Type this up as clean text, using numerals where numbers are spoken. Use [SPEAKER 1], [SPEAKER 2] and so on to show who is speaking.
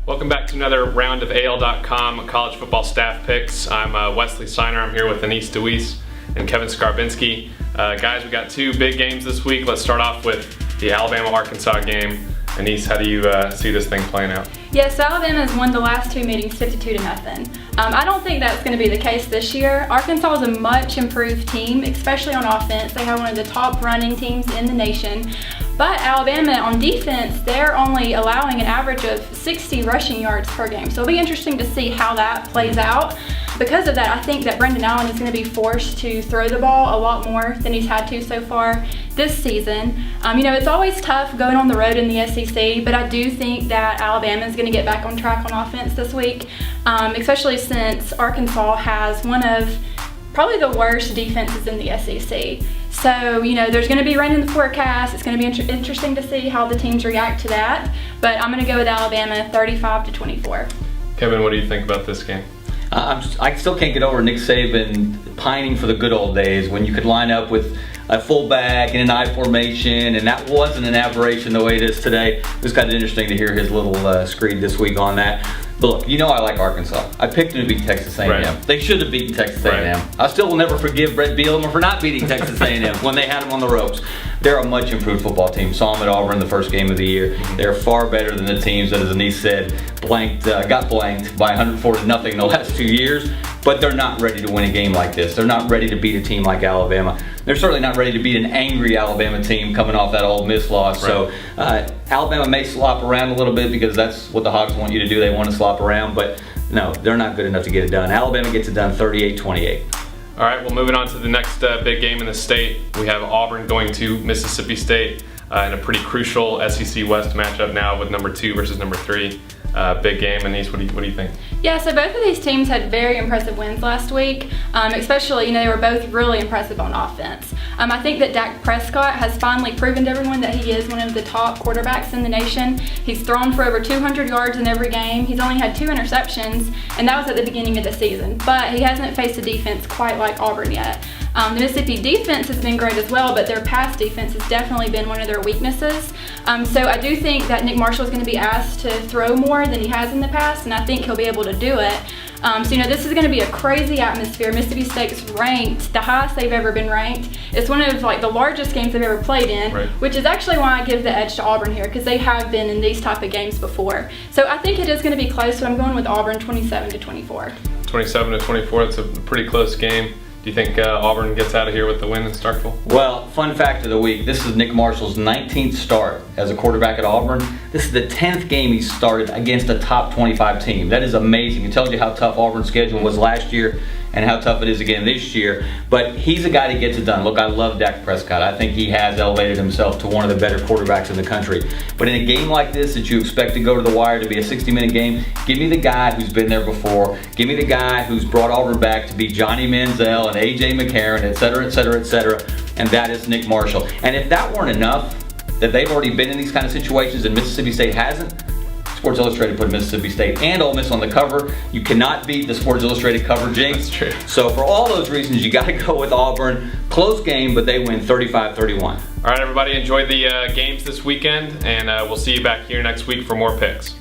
[SPEAKER 1] Welcome back to another round of AL.com college football staff picks. I'm Wesley Sinor. I'm here with Annice Deweese and Kevin Scarbinsky. Guys, we got two big games this week. Let's start off with the Alabama-Arkansas game. Annice, how do you see this thing playing out?
[SPEAKER 2] Yes, Alabama has won the last two meetings 52-0. I don't think that's going to be the case this year. Arkansas is a much improved team, especially on offense. They have one of the top running teams in the nation. But Alabama on defense, they're only allowing an average of 60 rushing yards per game. So it'll be interesting to see how that plays out. Because of that, I think that Brendan Allen is going to be forced to throw the ball a lot more than he's had to so far this season. It's always tough going on the road in the SEC, but I do think that Alabama is going to get back on track on offense this week, especially since Arkansas has one of probably the worst defenses in the SEC. So, there's going to be rain in the forecast. It's going to be interesting to see how the teams react to that. But I'm going to go with Alabama 35-24.
[SPEAKER 1] Kevin, what do you think about this game?
[SPEAKER 3] I still can't get over Nick Saban pining for the good old days when you could line up with a fullback in an I formation, and that wasn't an aberration the way it is today. It was kind of interesting to hear his little screed this week on that. But look, I like Arkansas. I picked them to beat Texas A&M.
[SPEAKER 1] Right.
[SPEAKER 3] They should have beaten Texas A&M.
[SPEAKER 1] Right.
[SPEAKER 3] I still will never forgive Brett Bielema for not beating Texas A&M when they had them on the ropes. They're a much improved football team. Saw them at Auburn the first game of the year. They're far better than the teams that, as Annice said, got blanked by 140-0 in the last 2 years. But they're not ready to win a game like this. They're not ready to beat a team like Alabama. They're certainly not ready to beat an angry Alabama team coming off that Ole Miss loss.
[SPEAKER 1] Right.
[SPEAKER 3] So Alabama may slop around a little bit because that's what the Hogs want you to do. They want to slop around, but no, they're not good enough to get it done. Alabama gets it done 38-28.
[SPEAKER 1] All right, well, moving on to the next big game in the state. We have Auburn going to Mississippi State in a pretty crucial SEC West matchup now with number 2 versus number 3. Big game. Annice, what do you think?
[SPEAKER 2] Yeah, so both of these teams had very impressive wins last week. Especially, they were both really impressive on offense. I think that Dak Prescott has finally proven to everyone that he is one of the top quarterbacks in the nation. He's thrown for over 200 yards in every game. He's only had 2 interceptions, and that was at the beginning of the season. But he hasn't faced a defense quite like Auburn yet. The Mississippi defense has been great as well, but their pass defense has definitely been one of their weaknesses. So I do think that Nick Marshall is going to be asked to throw more than he has in the past, and I think he'll be able to do it. This is going to be a crazy atmosphere. Mississippi State's ranked, the highest they've ever been ranked. It's one of the largest games they've ever played in,
[SPEAKER 1] right,
[SPEAKER 2] which is actually why I give the edge to Auburn here, because they have been in these type of games before. So I think it is going to be close, so I'm going with Auburn 27-24.
[SPEAKER 1] 27-24, it's a pretty close game. Do you think Auburn gets out of here with the win in Starkville?
[SPEAKER 3] Well, fun fact of the week, this is Nick Marshall's 19th start as a quarterback at Auburn. This is the 10th game he's started against a top 25 team. That is amazing. It tells you how tough Auburn's schedule was last year and how tough it is again this year. But he's a guy that gets it done. Look, I love Dak Prescott. I think he has elevated himself to one of the better quarterbacks in the country. But in a game like this that you expect to go to the wire to be a 60-minute game, give me the guy who's been there before. Give me the guy who's brought Auburn back to beat Johnny Manziel and A.J. McCarron, et cetera, et cetera, et cetera. And that is Nick Marshall. And if that weren't enough, that they've already been in these kind of situations and Mississippi State hasn't, Sports Illustrated put Mississippi State and Ole Miss on the cover. You cannot beat the Sports Illustrated cover jinx.
[SPEAKER 1] That's true.
[SPEAKER 3] So for all those reasons, you got to go with Auburn. Close game, but they win 35-31.
[SPEAKER 1] All right, everybody, enjoy the games this weekend, and we'll see you back here next week for more picks.